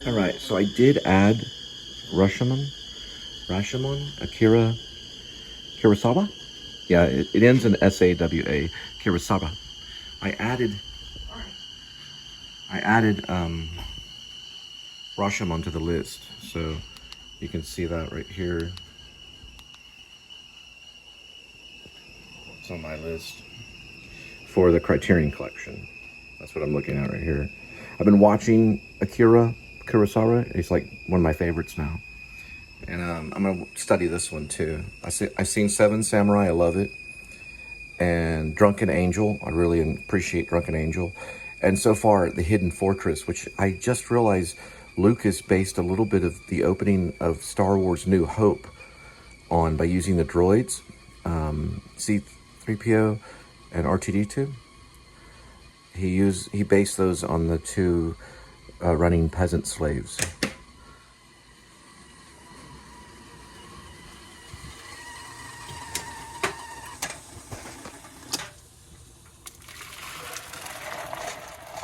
All right, so I did add Rashomon, Akira Kurosawa. Yeah, it ends in S-A-W-A, Kurosawa. I added Rashomon to the list, so you can see that right here. It's on my list for the Criterion collection. That's what I'm looking at right here. I've been watching Akira Kurosawa. He's like one of my favorites now. And I'm gonna study this one too. I've seen Seven Samurai. I love it. And Drunken Angel. I really appreciate Drunken Angel. And so far, The Hidden Fortress, which I just realized Lucas based a little bit of the opening of Star Wars New Hope on by using the droids, C-3PO and R2-D2. He based those on the two running peasant slaves.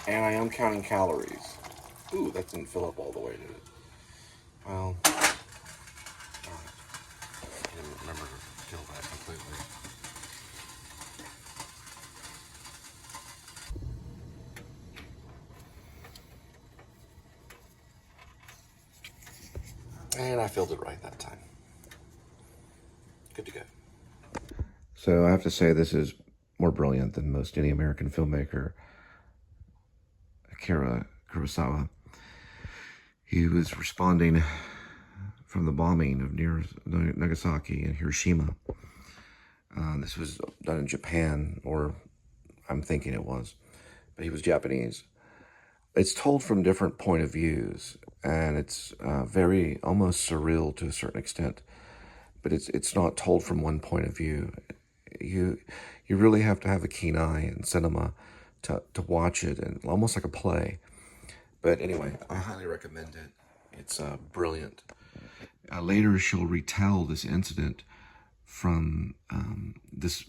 And I am counting calories. Ooh, that didn't fill up all the way, did it? Well, I didn't remember to fill that completely. And I filled it right that time. Good to go. So I have to say this is more brilliant than most any American filmmaker. Akira Kurosawa. He was responding from the bombing of near Nagasaki and Hiroshima. This was done in Japan, or I'm thinking it was, but he was Japanese. It's told from different point of views, and it's very almost surreal to a certain extent. But it's not told from one point of view. You really have to have a keen eye in cinema to watch it, and almost like a play. But anyway, I highly recommend it. It's brilliant. Later, she'll retell this incident from this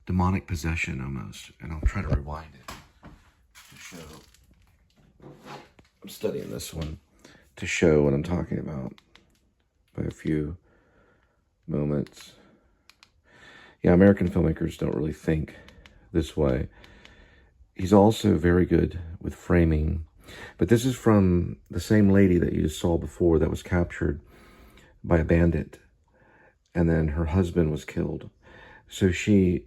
demonic possession almost, and I'll try to rewind it to show. I'm studying this one to show what I'm talking about by a few moments. Yeah, American filmmakers don't really think this way. He's also very good with framing. But this is from the same lady that you just saw before that was captured by a bandit. And then her husband was killed. So she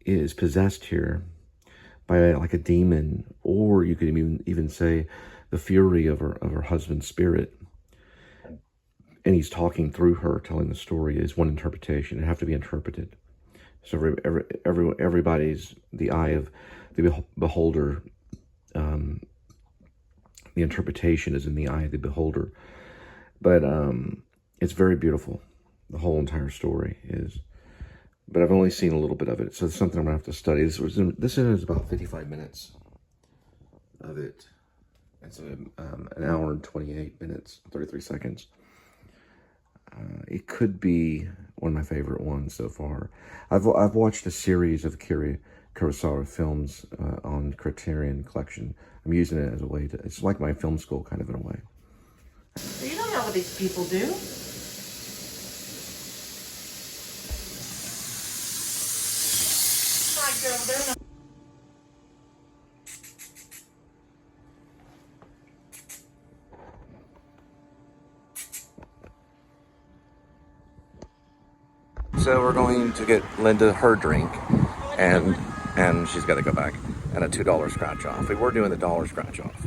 is possessed here by like a demon, or you could even say the fury of her husband's spirit. And he's talking through her, telling the story is one interpretation. It have to be interpreted. So everybody's the eye of the beholder. The interpretation is in the eye of the beholder. But it's very beautiful. The whole entire story is. But I've only seen a little bit of it, so it's something I'm gonna have to study. This is about 55 minutes of it. It's an hour and 28 minutes, 33 seconds. It could be one of my favorite ones so far. I've watched a series of Akira Kurosawa films on Criterion collection. I'm using it as a way to, it's like my film school kind of in a way. You don't know what these people do. So we're going to get Linda her drink, and she's got to go back, and a $2 scratch off. We were doing the $1 scratch off.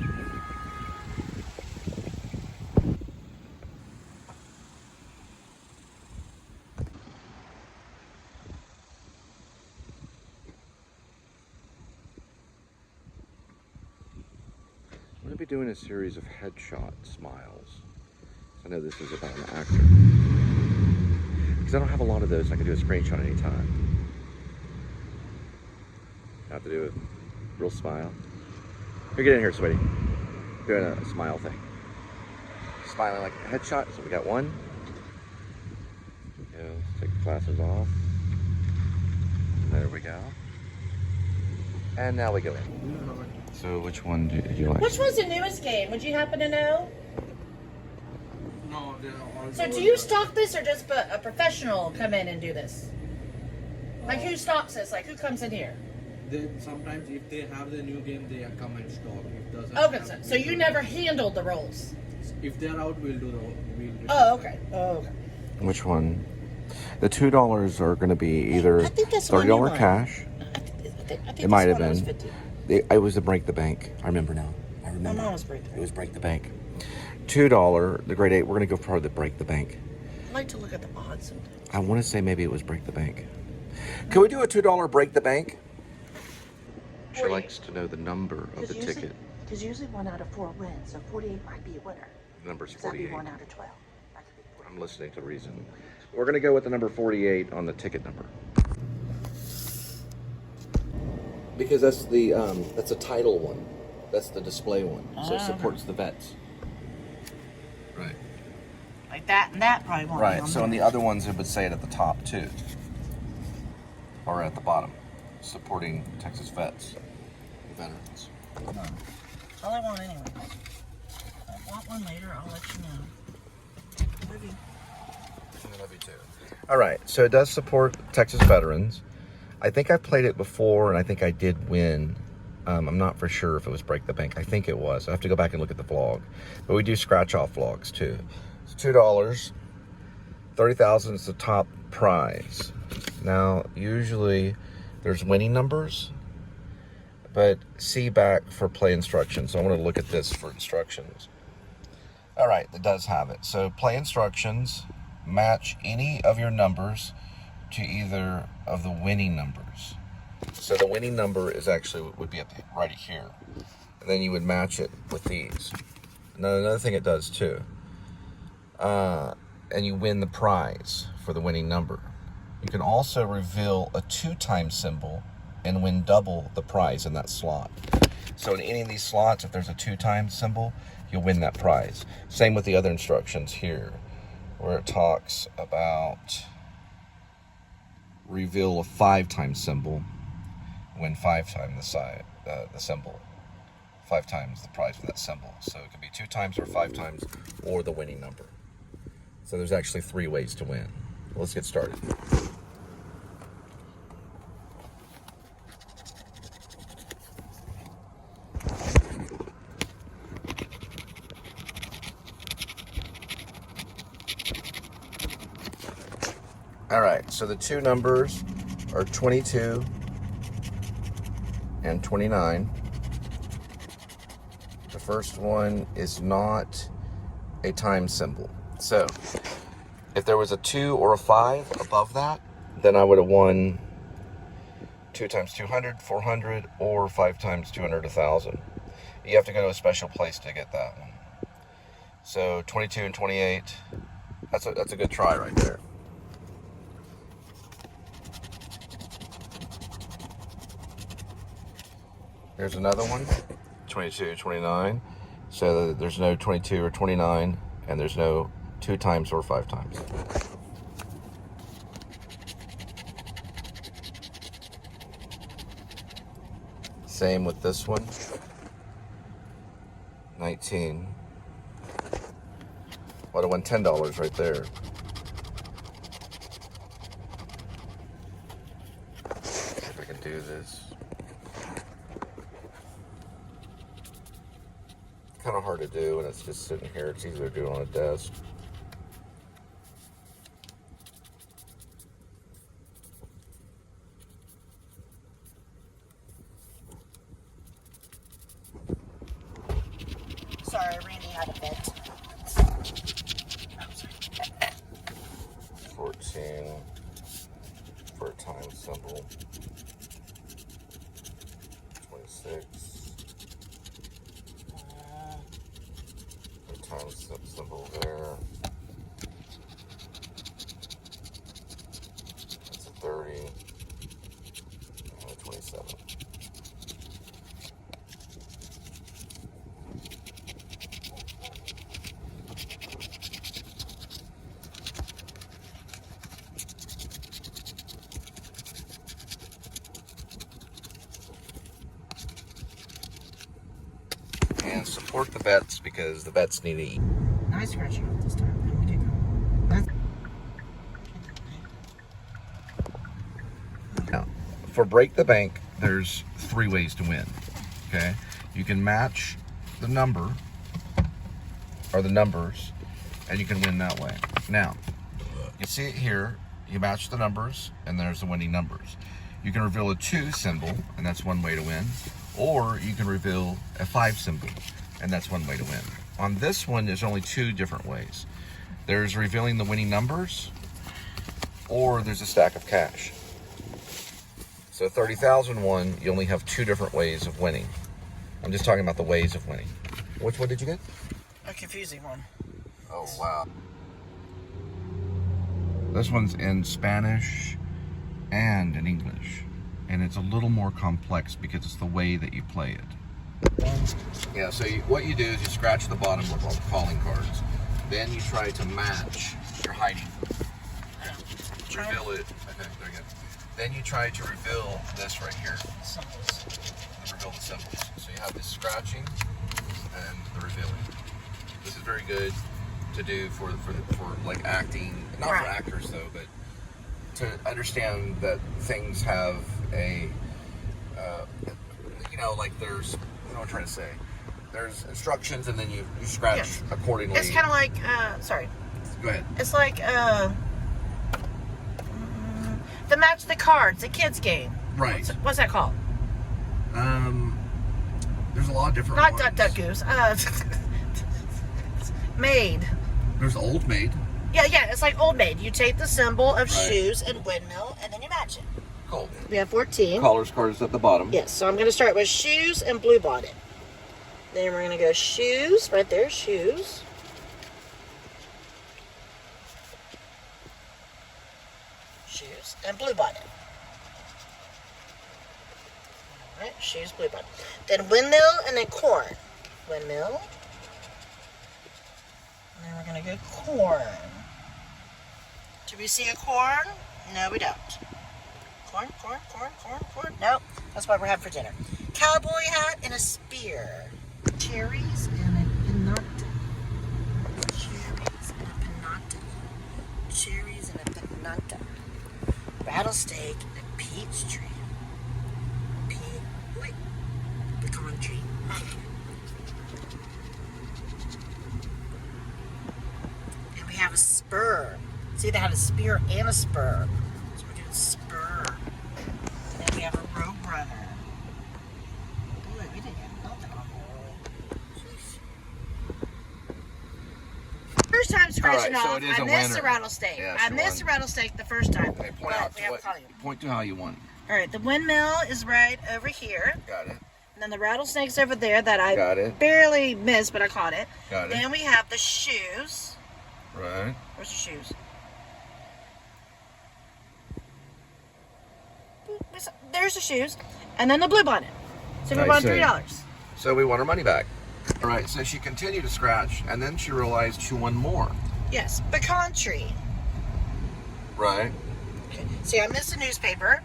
I'm going to be doing a series of headshot smiles. I know this is about an actor. Because I don't have a lot of those, I can do a screenshot anytime. I have to do a real smile. Here, get in here, sweetie. Doing a smile thing. Smiling like a headshot. So we got one. You know, take the glasses off. There we go. And now we go in. So which one do you like? Which one's the newest game? Would you happen to know? No, they are all. So do you stock this, or just a professional come in and do this? Like who stocks this? Like who comes in here? They sometimes if they have the new game, they come and stock. If doesn't. Okay, have, so you never handled the rolls. If they're out, we'll do the. Oh, okay. Oh, okay. Which one? The $2 are going to be either I think that's one you $30 want. cash. I think It might this have one was been. 50. It was the break the bank. I remember now. I remember. mine was break the It was break the bank. $2, the grade 8. We're going to go for the break the bank. I like to look at the odds sometimes. I want to say maybe it was break the bank. Can we do a $2 break the bank? She 48. likes to know the number of the ticket. Because usually 1 out of 4 wins, so 48 might be a winner. The number's Because that'd be 48. 1 out of 12. That could be 48. I'm listening to reason. We're going to go with the number 48 on the ticket number. Because that's the title one. That's the display one. So it supports the vets. Right. Like that and that probably won't be Right. on So on the there. other ones, it would say it at the top too, or at the bottom, supporting Texas veterans. That's all I want anyway. If I want one later, I'll let you know. Love you. I love you too. All right. So it does support Texas veterans. I think I played it before, and I think I did win. I'm not for sure if it was Break the Bank. I think it was. I have to go back and look at the vlog. But we do scratch off vlogs too. It's $2. 30,000 is the top prize. Now, usually there's winning numbers, but see back for play instructions. So I want to look at this for instructions. All right, that does have it. So play instructions, match any of your numbers to either of the winning numbers. So the winning number is actually would be up right here, and then you would match it with these. Now another thing it does too, and you win the prize for the winning number. You can also reveal a 2-time symbol and win double the prize in that slot. So in any of these slots, if there's a 2-time symbol, you'll win that prize. Same with the other instructions here, where it talks about reveal a 5-time symbol, win 5 times the symbol. 5 times the prize for that symbol. So it can be 2 times or 5 times or the winning number. So there's actually 3 ways to win. Let's get started. All right, so the 2 numbers are 22 and 29. The first one is not a time symbol. So if there was a 2 or a 5 above that, then I would have won 2 times 200, 400, or 5 times 200, 1,000. You have to go to a special place to get that one. So 22 and 28, that's a good try right there. Here's another one, 22, 29. So there's no 22 or 29, and there's no 2 times or 5 times. Same with this one, 19. Would have won $10 right there. See if I can do this. Kind of hard to do when it's just sitting here. It's easier to do it on a desk. Sorry, Randy had a fit. 14 for a time symbol. 26. Times symbol there. That's a 30. And a 27. support the vets because the vets need to eat. Nice scratching off this time. Let me get going. Now, for Break the Bank, there's 3 ways to win. Okay, you can match the number or the numbers, and you can win that way. Now, you see it here. You match the numbers, and there's the winning numbers. You can reveal a 2 symbol, and that's one way to win. Or you can reveal a 5 symbol, and that's one way to win. On this one, there's only 2 different ways. There's revealing the winning numbers, or there's a stack of cash. So 30,001, you only have 2 different ways of winning. I'm just talking about the ways of winning. Which one did you get? A confusing one. Oh, wow. This one's in Spanish and in English. And it's a little more complex because it's the way that you play it. Yeah, so what you do is you scratch the bottom of all the calling cards. Then you try to match your hiding. Reveal it. Okay, there you go. Then you try to reveal this right here. Symbols. Reveal the symbols. So you have this scratching and the revealing. This is very good to do for like acting, not for actors though, but to understand that things have a, you know, like there's, what am I trying to say? There's instructions and then you scratch accordingly. It's kind of like, sorry. Go ahead. It's like, the match the cards, the kids game. Right. What's that called? There's a lot of different Not ones. Duck Duck Goose. Maid. There's Old Maid. Yeah, it's like Old Maid. You take the symbol of shoes and windmill, and then you match it. Cool. We have 14. Caller's card is at the bottom. Yes, so I'm going to start with shoes and blue bonnet. Then we're going to go shoes, right there, shoes. Shoes and blue bonnet. All right, shoes, blue bonnet. Then windmill and then corn. Windmill. And then we're going to go corn. Do we see a corn? No, we don't. Corn. Nope. That's what we're having for dinner. Cowboy hat and a spear. Cherries and a pinata. Cherries and a pinata. Rattlesnake and a peach tree. Pecan tree. And we have a spur. See, they had a spear and a spur. So we're doing spur. And then we have a road runner. Boy, we didn't get nothing on board. First time scratching All right, so off. it is I a missed winner. the rattlesnake. Yeah, I she missed the won. rattlesnake the first time. Okay, but point out we have what, volume. point to how you won. All right, the windmill is right over here. Got it. And then the rattlesnake's over there that I Got it. barely missed, but I caught it. Got it. Then we have the shoes. Right. Where's the shoes? There's the shoes. And then the blue bonnet. So we I won see. $3. So we won our money back. All right, so she continued to scratch, and then she realized she won more. Yes, pecan tree. Right. Okay. See, I missed the newspaper.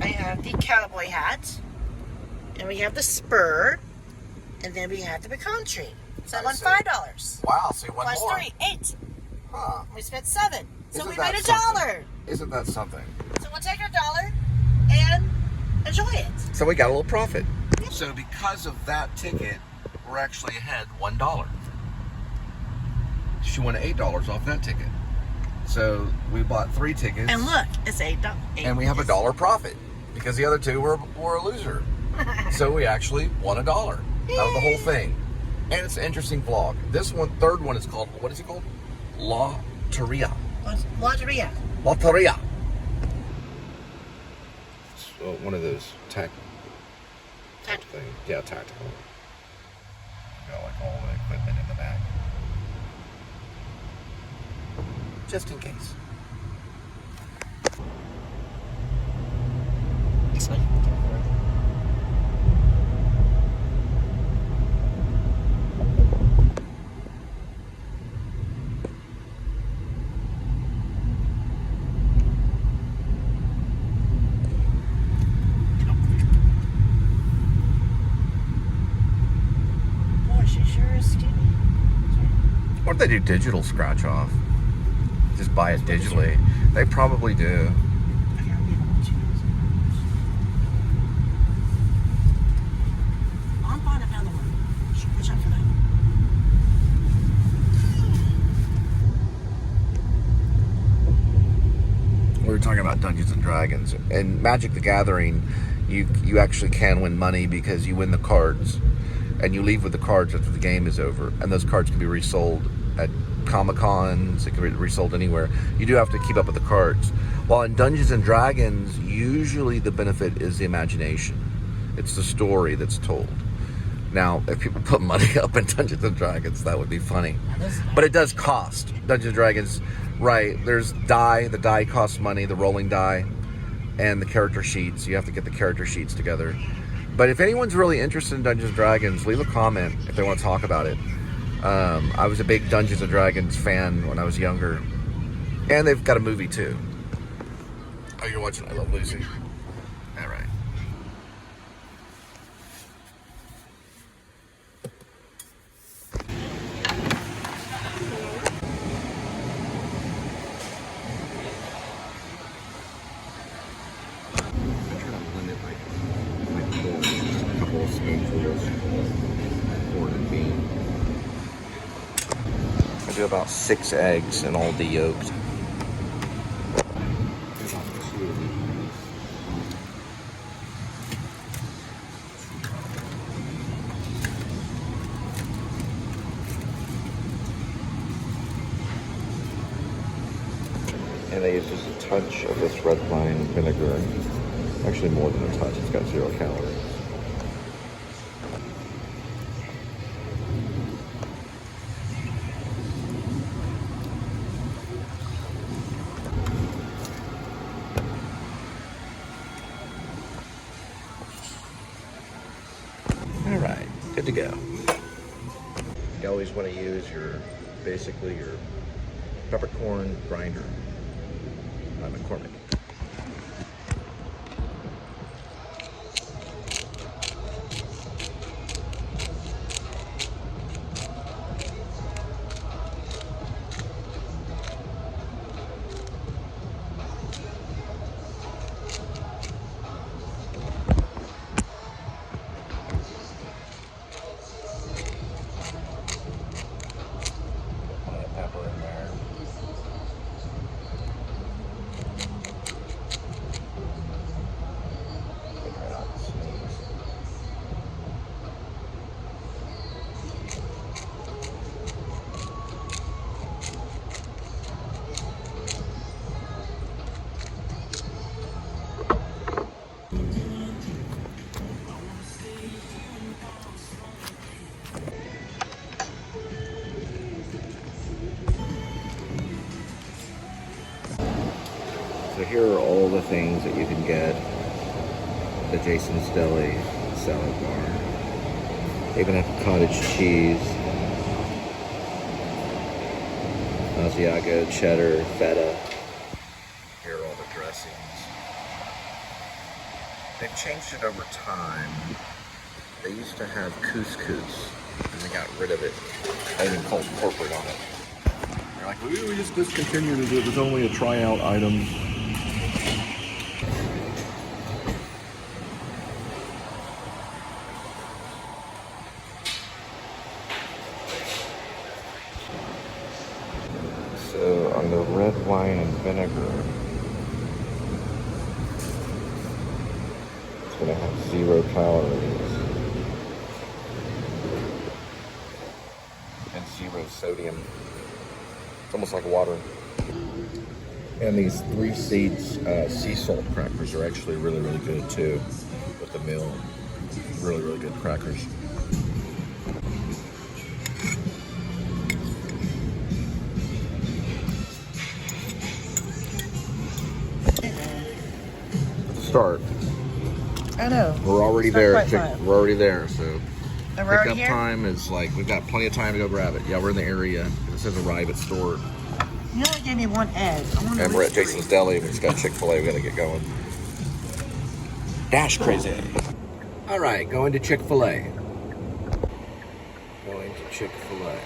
I have the cowboy hat. And we have the spur. And then we have the pecan tree. So I won see. $5. Wow, so you won Plus more. 3, 8. Huh. We spent 7. So Isn't we that made something? $1. Isn't that something? So we'll take our $1 and enjoy it. So we got a little profit. So because of that ticket, we're actually ahead $1. She won $8 off that ticket. So we bought 3 tickets. And look, it's $8. And we have $1 profit because the other 2 were a loser. So we actually won $1 out of the whole thing. And it's an interesting vlog. This one, third one is called, what is it called? Loteria. Loteria. Loteria. So one of those tactical things. Yeah, tactical. Got like all the equipment in the back. Just in case. Or they do digital scratch off. Just buy it digitally. They probably do. I'm buying another one. Watch out for that. We were talking about Dungeons and Dragons. In Magic the Gathering, you actually can win money because you win the cards. And you leave with the cards after the game is over. And those cards can be resold at Comic-Cons. It can be resold anywhere. You do have to keep up with the cards. While in Dungeons and Dragons, usually the benefit is the imagination. It's the story that's told. Now, if people put money up in Dungeons and Dragons, that would be funny. But it does cost. Dungeons and Dragons, right, there's die. The die costs money, the rolling die, and the character sheets. You have to get the character sheets together. But if anyone's really interested in Dungeons & Dragons, leave a comment if they want to talk about it. I was a big Dungeons & Dragons fan when I was younger. And they've got a movie, too. Oh, you're watching I Love Lucy? All right. I do about 6 eggs and all de-yolked. And I use just a touch of this red wine vinegar. Actually more than a touch, it's got 0 calories. Alright, good to go. You always want to use basically your peppercorn grinder by McCormick. Pepper in there. So here are all the things that you can get at the Jason's Deli salad bar. They even have cottage cheese, Asiago, cheddar, feta. Here are all the dressings. They've changed it over time. They used to have couscous, and they got rid of it. They even called corporate on it. They're like, we just discontinued it. It was only a tryout item. So on the red wine and vinegar, it's going to have 0 calories and 0 sodium. It's almost like water. And these 3 seeds sea salt crackers are actually really, really good too with the meal. Really, really good crackers. Start. I know. We're already there. We're already there. So And we're already pickup here? time is like we've got plenty of time to go grab it. Yeah, we're in the area. It says arrive at store. You only gave me 1 egg. I want to And we're at Jason's Deli. We've got Chick-fil-A. We gotta get going. Dash crazy. All right, going to Chick-fil-A. Going to Chick-fil-A.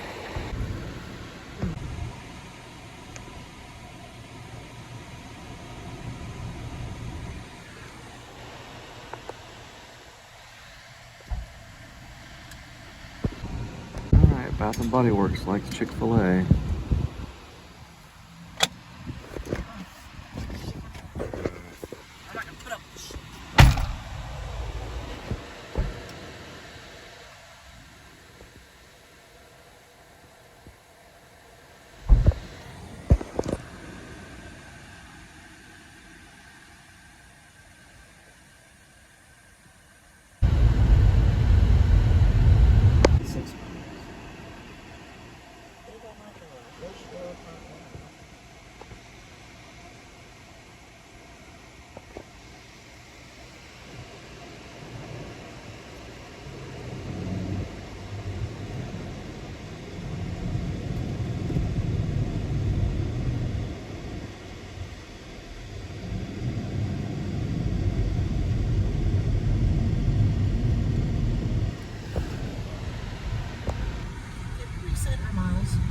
Bath and Body Works likes Chick-fil-A.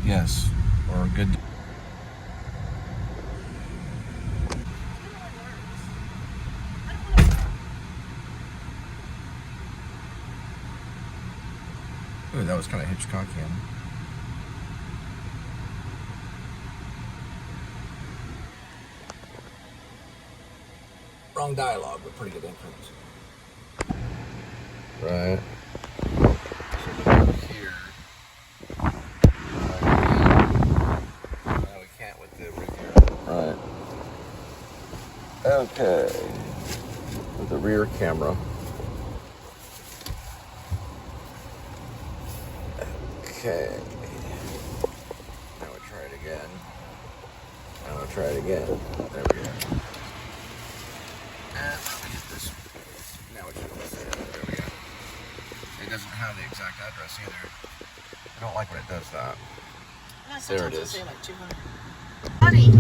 Yes, or good. Ooh, that was kind of Hitchcockian. Wrong dialogue, but pretty good entrance. Right. Okay, with the rear camera. Okay, now we'll try it again. Now we'll try it again. There we go. And let me get this. Now it should be there. There we go. It doesn't have the exact address either. I don't like when it does that. Yeah, there it is. Say like 200. Honey.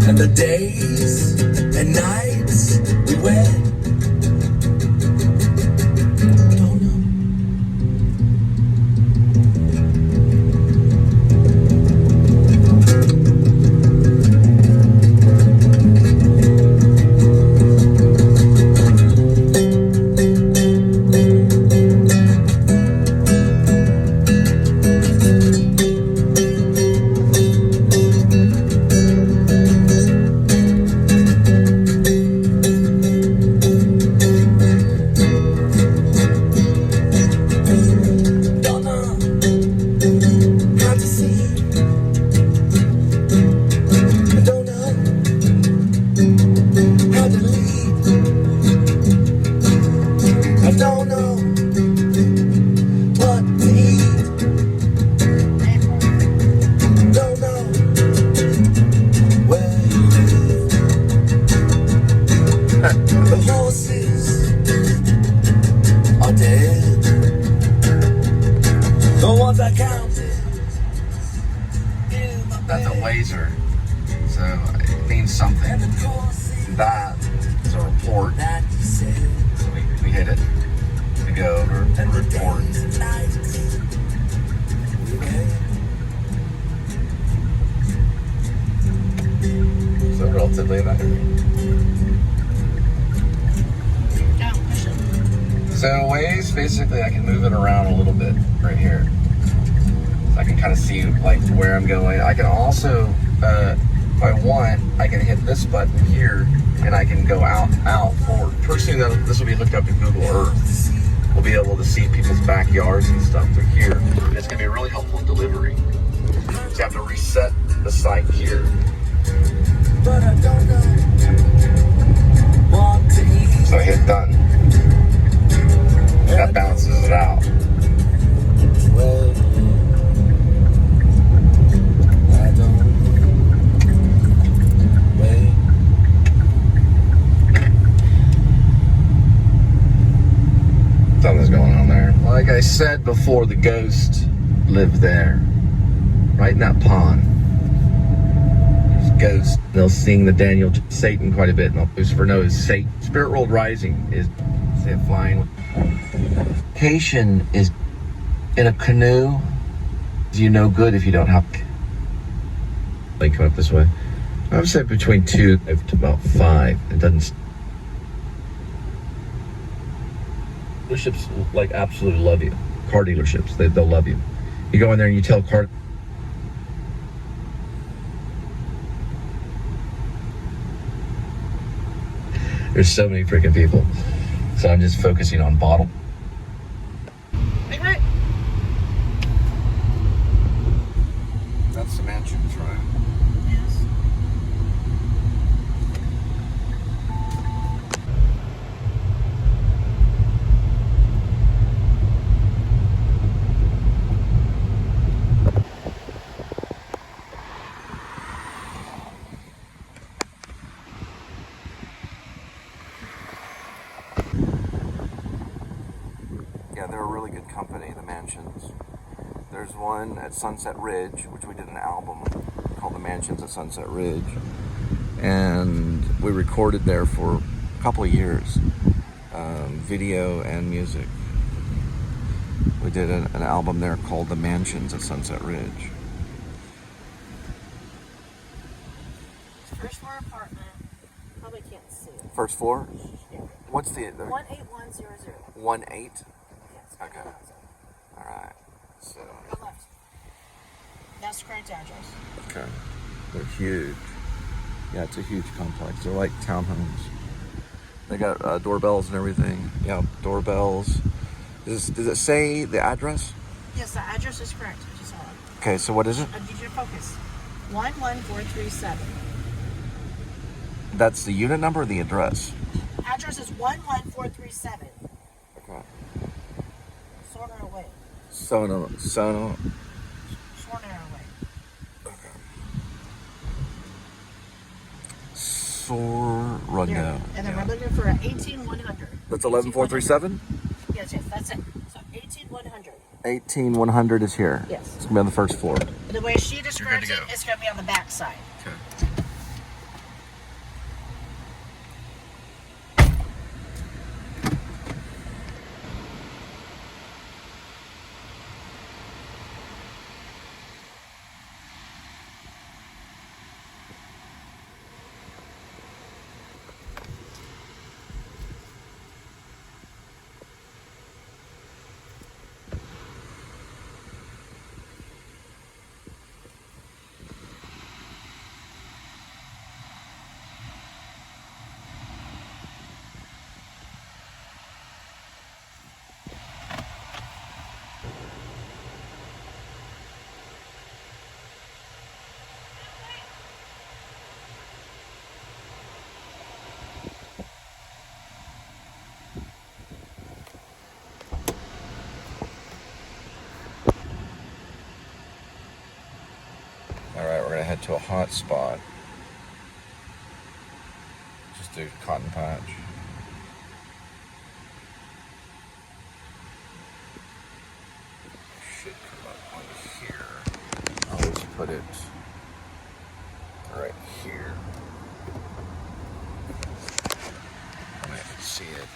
And the days and nights we wed. Don't know. That's a laser, so it means something. That is a report, so we hit it to go over and report. believe that? Yeah, push it. So ways, basically I can move it around a little bit right here. So I can kind of see like where I'm going. I can also, if I want, I can hit this button here and I can go out, forward. First thing that this will be hooked up to Google Earth. We'll be able to see people's backyards and stuff through here. And it's gonna be really helpful in delivery. So you have to reset the site here. But I don't know. So I hit done. That balances it out. Something's going on there. Like I said before, the ghost lived there, right in that pond. There's ghosts. They'll sing the Daniel Satan quite a bit. And Lucifer knows Satan. Spirit World Rising is flying. Vacation is in a canoe. You no good if you don't have. Like come up this way. I would say between 2 to about 5. It doesn't. Dealerships like absolutely love you. Car dealerships, they'll love you. You go in there and you tell car. There's so many freaking people. So I'm just focusing on bottle. Wait, right. That's the mansions, right? Yes. Yeah, they're a really good company, the Mansions. There's one at Sunset Ridge, which we did an album called The Mansions at Sunset Ridge. And we recorded there for a couple of years, video and music. We did an album there called The Mansions at Sunset Ridge. First floor apartment. Probably can't see it. First floor? Yeah. What's the 18100. 1-8? Yes. Okay. Alright. So Go left. That's the correct address. okay. They're huge. Yeah, it's a huge complex. They're like townhomes. They got doorbells and everything. Yeah, doorbells. Does it say the address? Yes, the address is correct. I just saw it. Okay, so what is it? I need you to focus. 11437. That's the unit number or the address? Address is 11437. Okay. Sorter away. Sono. Sorter away. Okay. Sorno. Here. And then we're looking for 18100. That's 11437? Yes, that's it. So 18100. 18100 is here. Yes. It's gonna be on the first floor. The way she describes to it, go. it's going to be on the back side. Okay. Alright, we're gonna head to a hot spot. Just do cotton patch. Should come up on here. I'll just put it right here. I might have to see it.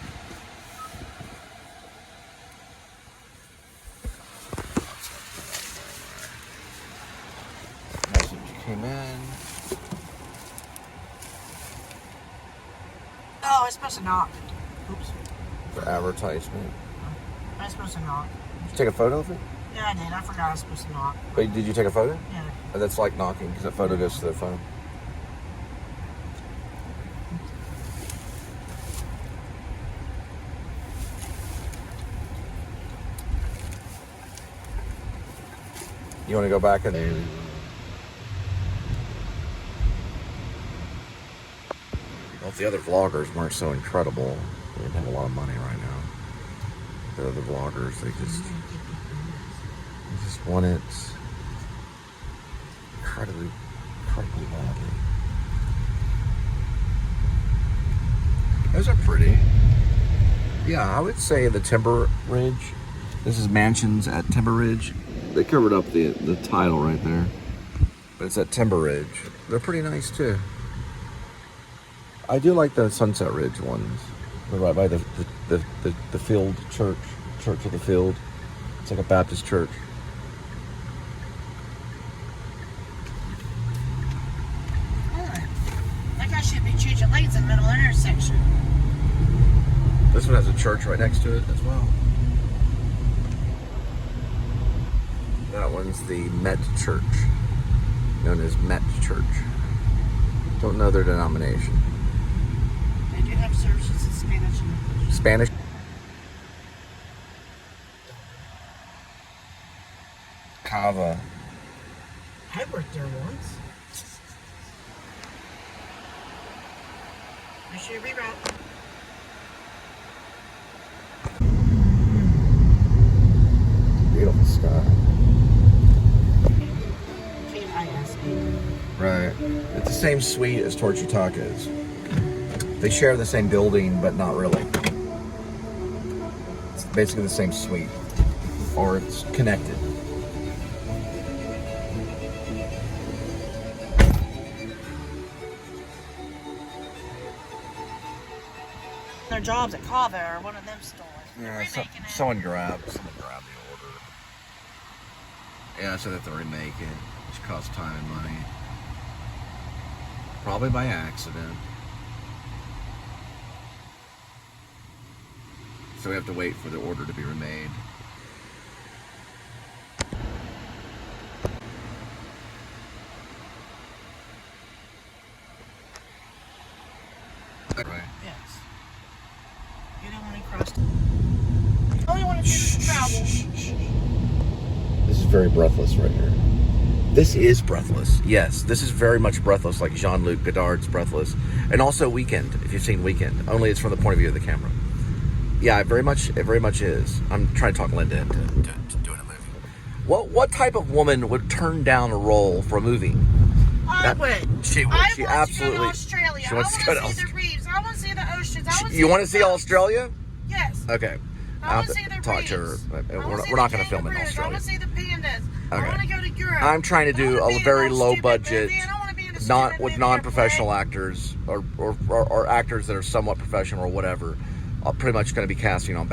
Message came in. supposed to knock? Oops. For advertisement. Am I supposed to knock? Did you take a photo of it? Yeah, I did. I forgot I was supposed to knock. Wait, did you take a photo? Yeah. And that's like knocking because that photo goes to their phone. You want to go back in there? Well, if the other vloggers weren't so incredible, they would have a lot of money right now. The other vloggers, they just want it incredibly badly. Those are pretty. Yeah, I would say the Timber Ridge. This is Mansions at Timber Ridge. They covered up the title right there. But it's at Timber Ridge. They're pretty nice too. I do like the Sunset Ridge ones. They're right by the field church of the field. It's like a Baptist church. Like I should be changing lanes in the middle intersection. This one has a church right next to it as well. That one's the Met Church, known as Met Church. Don't know their denomination. They do have services in Spanish and English. Spanish. Cava. I worked there once. I should reroute. Beautiful sky. K-I-S-E. Right. It's the same suite as Torchutaka is. They share the same building, but not really. It's basically the same suite. Or it's connected. Their jobs at Kava or one of them stores. Yeah, someone grabbed the order. Yeah, so they have to remake it, which costs time and money. Probably by accident. So we have to wait for the order to be remade. Right. Yes. You don't want to cross. All you want to do is travel. This is very breathless right here. This is breathless. Yes, this is very much breathless, like Jean-Luc Godard's Breathless. And also Weekend, if you've seen Weekend. Only it's from the point of view of the camera. Yeah, it very much is. I'm trying to talk Linda into doing a movie. What type of woman would turn down a role for a movie? I would. She would. She absolutely. To go to Australia. She wants to go to I want to see the reefs. I want to see the oceans. I want to You want to see Australia? Yes. Okay. I want to see the talk to her. reefs. We're not going to film in I Australia. want to see the pandas. I Okay. want to go to Europe. I'm trying to do a very low budget, not with non-professional actors or actors that are somewhat professional or whatever. I'm pretty much going to be casting on.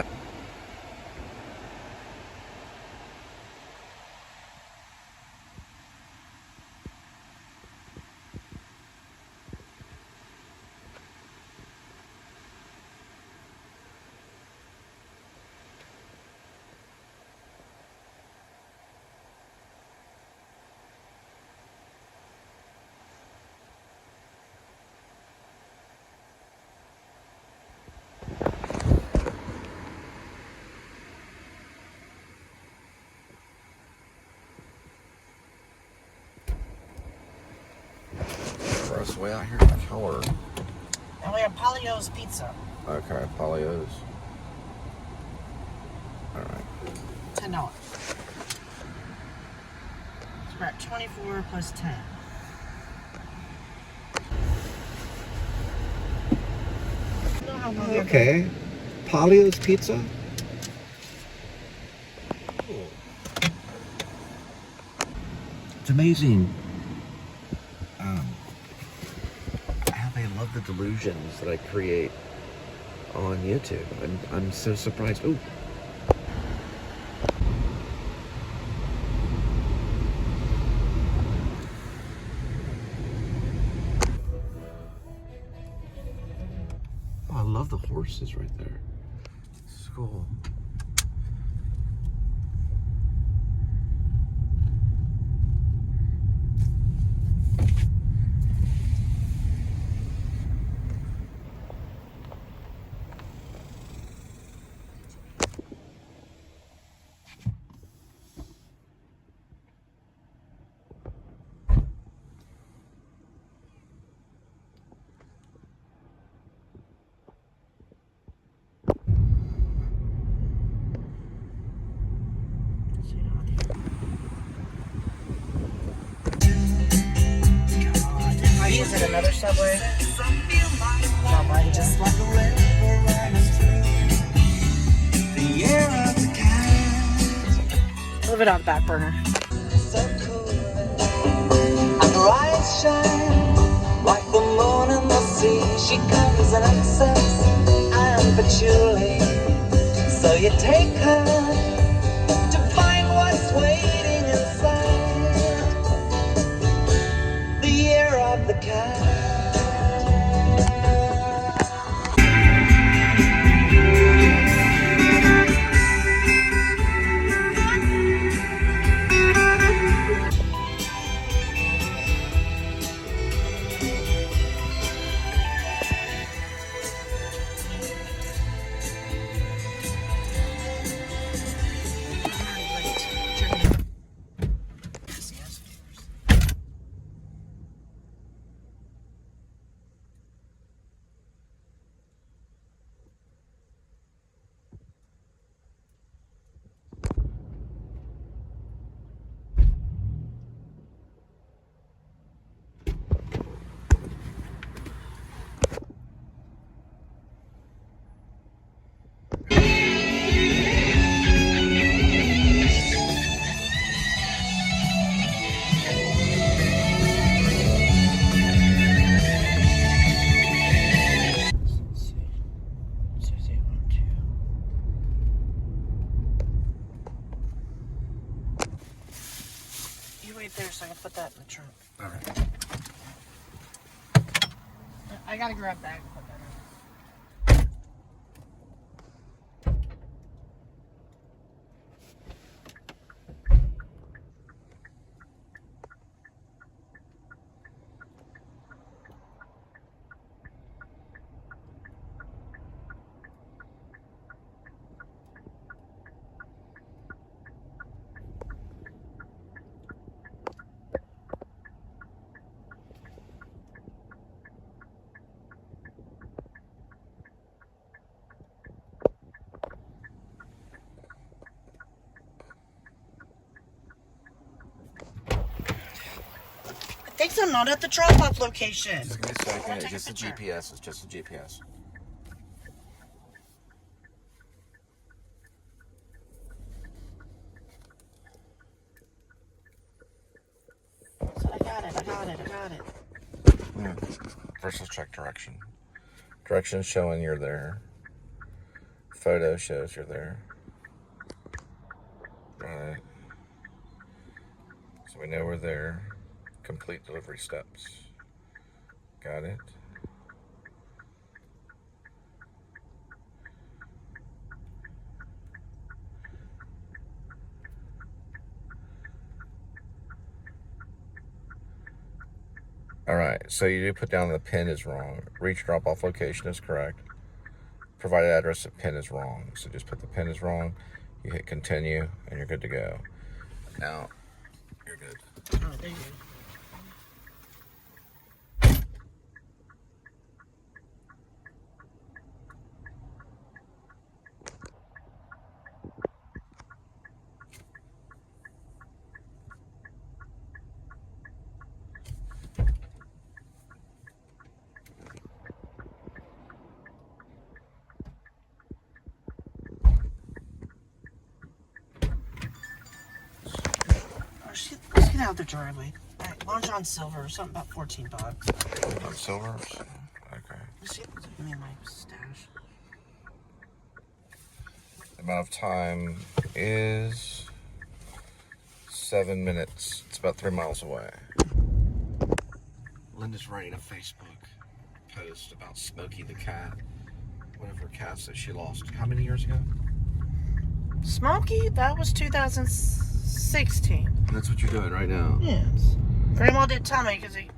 Gross way out here in the color. And we have Polio's Pizza. Okay, Polio's. All right. $10. So we're at 24 plus 10. Okay. Polio's Pizza. It's amazing how they love the delusions that I create on YouTube. I'm so surprised. Ooh. love the horses right there. It's cool. Is it another subway? No, mine just left. Leave it on the back burner. So cool. And her eyes shine like the moon in the sea. She comes in excess and patchouli. So you take her to find what's waiting inside the year of the cat. There, so I can put that in the trunk. All right. I gotta grab that and put that in. I think I'm not at the drop-off location. Just give me a second. It's just a GPS. It's just a GPS. So I got it. Yeah. First, let's check direction. Direction's showing you're there. Photo shows you're there. Alright. So we know we're there. Complete delivery steps. Got it. Alright, so you do put down the pin is wrong. Reach drop-off location is correct. Provided address of pin is wrong. So just put the pin is wrong. You hit continue and you're good to go. Now, you're good. Oh, there you go. Let's get out the driveway. Alright, Long John Silver, something about $14. On silvers? Okay. Let's see what's in my stash. The amount of time is 7 minutes. It's about 3 miles away. Linda's writing a Facebook post about Smokey the cat. one of her cats that she lost. How many years ago? Smokey, that was 2016. That's what you're doing right now. Yes. Grandma did tell me because he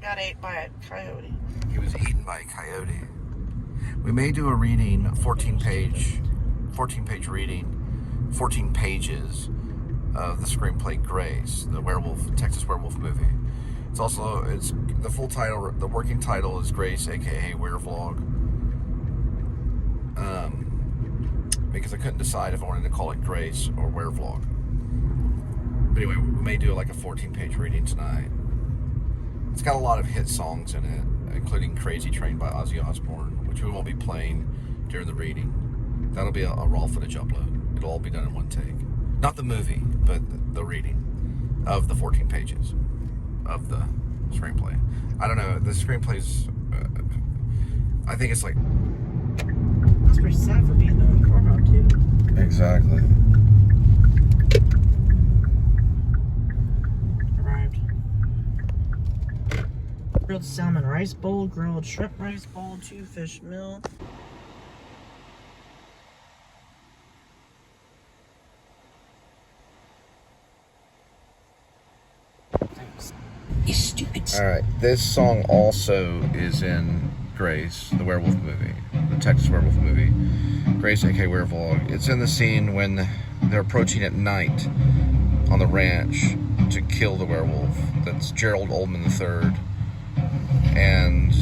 got ate by a coyote. He was eaten by a coyote. We may do a reading, a 14-page reading, 14 pages of the screenplay Grace, the Texas werewolf movie. It's the full title, the working title is Grace, aka Werevlog. Because I couldn't decide if I wanted to call it Grace or Werevlog. But anyway, we may do like a 14-page reading tonight. It's got a lot of hit songs in it, including Crazy Train by Ozzy Osbourne, which we won't be playing during the reading. That'll be a raw footage upload. It'll all be done in one take. Not the movie, but the reading of the 14 pages of the screenplay. I don't know, the screenplay's, I think it's like... That's pretty sad for being the one courtroom, too. Exactly. Arrived. Grilled salmon rice bowl, grilled shrimp rice bowl, 2 fish meal. You stupid. Alright, this song also is in Grace, the werewolf movie, the Texas werewolf movie. Grace, aka Werevlog. It's in the scene when they're approaching at night on the ranch to kill the werewolf. That's Gerald Oldman III and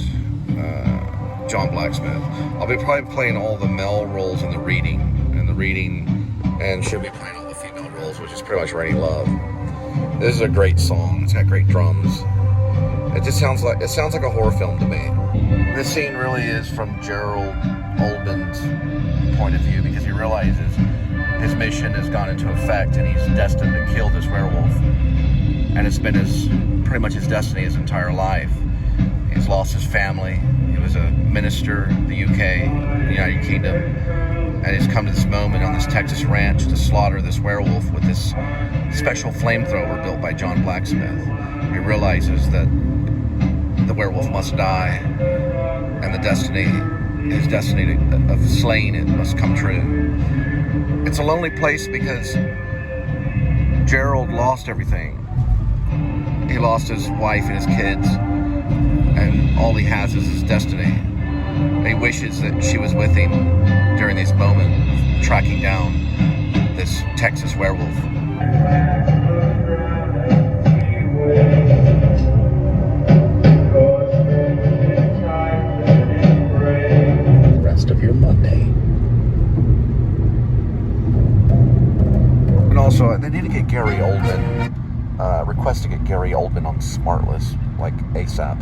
John Blacksmith. I'll be probably playing all the male roles in the reading, and she'll be playing all the female roles, which is pretty much Rainy Love. This is a great song. It's got great drums. It sounds like a horror film to me. This scene really is from Gerald Oldman's point of view, because he realizes his mission has gone into effect and he's destined to kill this werewolf. And it's been pretty much his destiny his entire life. He's lost his family. He was a minister in the UK, the United Kingdom, and he's come to this moment on this Texas ranch to slaughter this werewolf with this special flamethrower built by John Blacksmith. He realizes that the werewolf must die, and his destiny of slaying it must come true. It's a lonely place because Gerald lost everything. He lost his wife and his kids, and all he has is his destiny. He wishes that she was with him during this moment of tracking down this Texas werewolf. The rest of your Monday. And also, they need to get Gary Oldman. Request to get Gary Oldman on the smart list, like ASAP.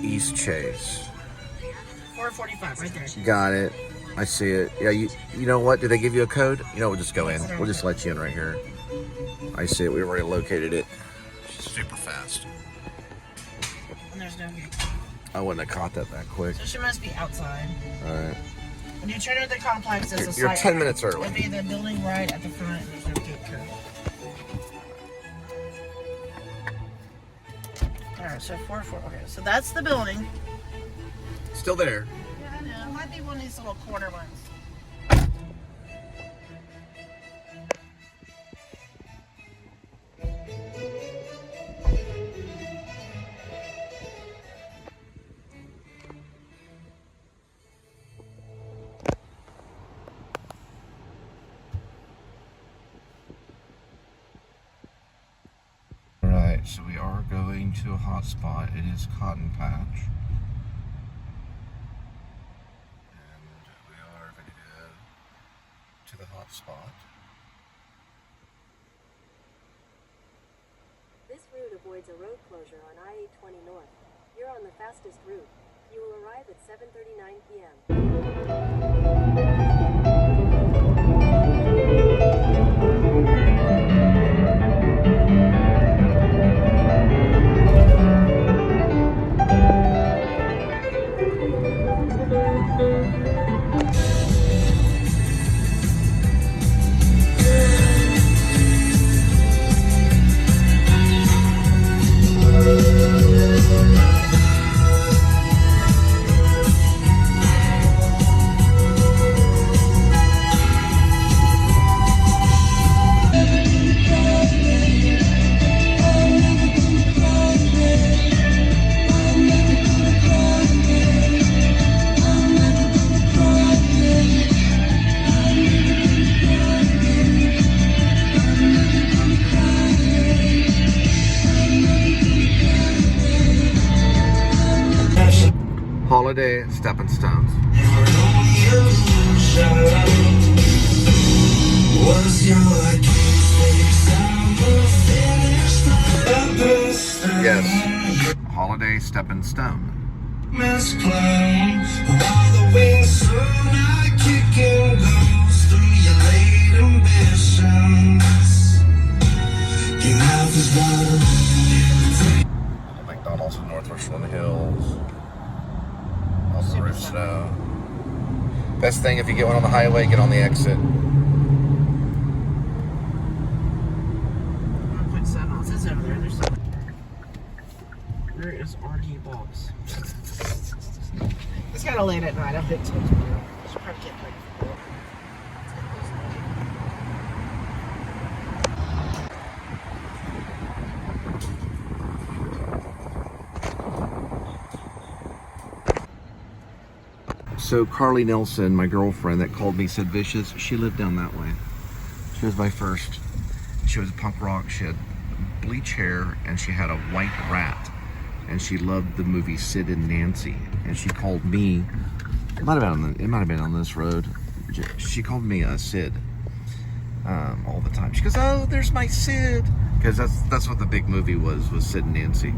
East Chase. 445 right there. Got it. I see it. Yeah, you know what? Did they give you a code? You know, we'll just go in. We'll just let you in right here. I see it. We already located it. Super fast. And there's no gate. I wouldn't have caught that quick. So she must be outside. Alright. When you turn into the complex, there's a You're site 10 minutes early. It'll be the building right at the front, and there's no gate code. Alright, so 4. Okay, so that's the building. Still there. Yeah, I know. It might be one of these little corner ones. Alright, so we are going to a hot spot. It is Cotton Patch. And we are going to go to the hot spot. avoids a road closure on I-820 North. You're on the fastest route. You will arrive at 7:39 p.m. Holiday Stepping Stones. Yes, Holiday Stepping Stone. Mass clown, while the wings so not kicking goes through your late ambitions. Your mouth is watering. McDonald's in North Richland Hills. Also Rich Snow. Best thing if you get one on the highway, get on the exit. 1.7 ounces. It's over there. There's some. Where is RD Box? It's kind of late at night. I'm a bit tipsy. Just trying to get ready for it. So Carly Nelson, my girlfriend that called me Sid Vicious, she lived down that way. She was my first. She was punk rock. She had bleach hair and she had a white rat. And she loved the movie Sid and Nancy. And she called me. It might have been on this road. She called me Sid all the time. She goes, "Oh, there's my Sid," because that's what the big movie was Sid and Nancy.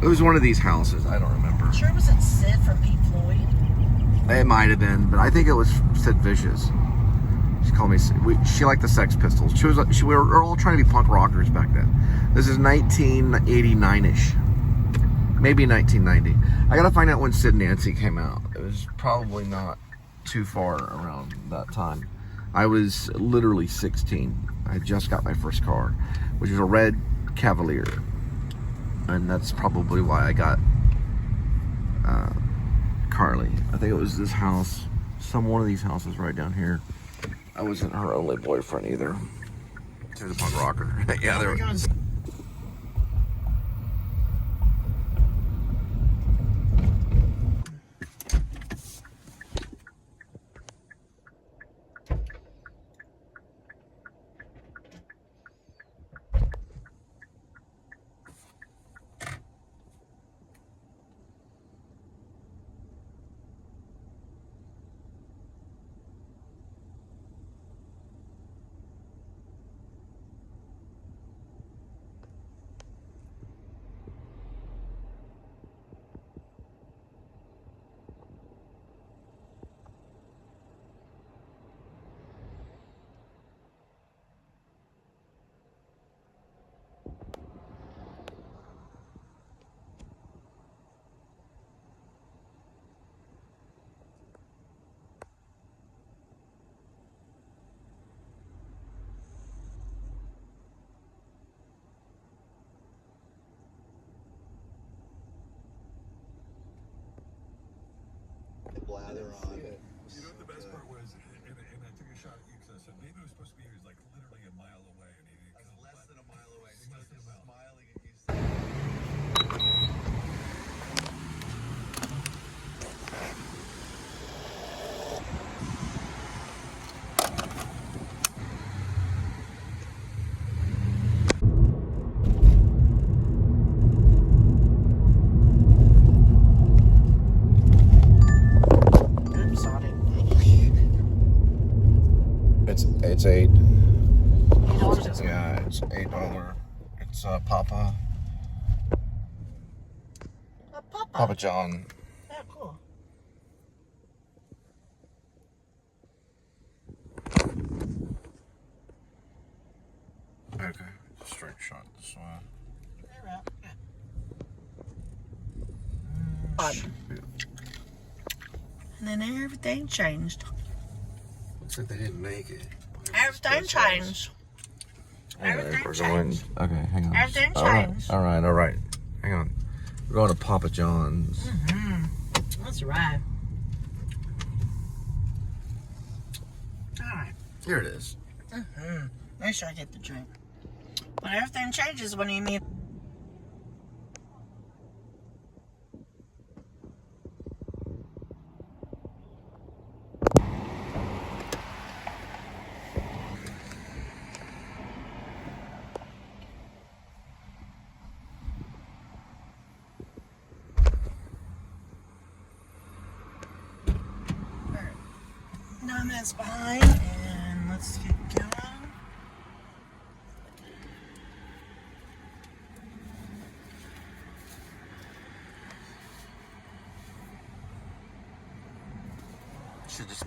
It was one of these houses. I don't remember. Sure, was it Sid from Pink Floyd? It might have been, but I think it was Sid Vicious. She called me. She liked the Sex Pistols. We were all trying to be punk rockers back then. This is 1989-ish, maybe 1990. I gotta find out when Sid and Nancy came out. It was probably not too far around that time. I was literally 16. I just got my first car, which was a red Cavalier, and that's probably why I got Carly. I think it was this house, one of these houses right down here. I wasn't her only boyfriend either. She was a punk rocker. Yeah, there. Blather on. You know what the best part was, and I took a shot at you because I said maybe it was supposed to be he was like literally a mile away, and he didn't come Less than a mile away. Less than a mile. Smiling at you. Oops, on it. It's $8. $8 is Yeah, it's $8. It's Papa Papa. John. Oh, cool. Okay, straight shot this one. And then everything changed. Looks like they didn't make it. Everything changed. Everything We're going. changed. Okay, hang on. Everything All right, changed. all right, all right. Hang on. We're going to Papa John's. That's right. All right. Here it is. Make sure I get the drink. But everything changes when you meet. Alright. 9 minutes behind, and let's get going. Should just.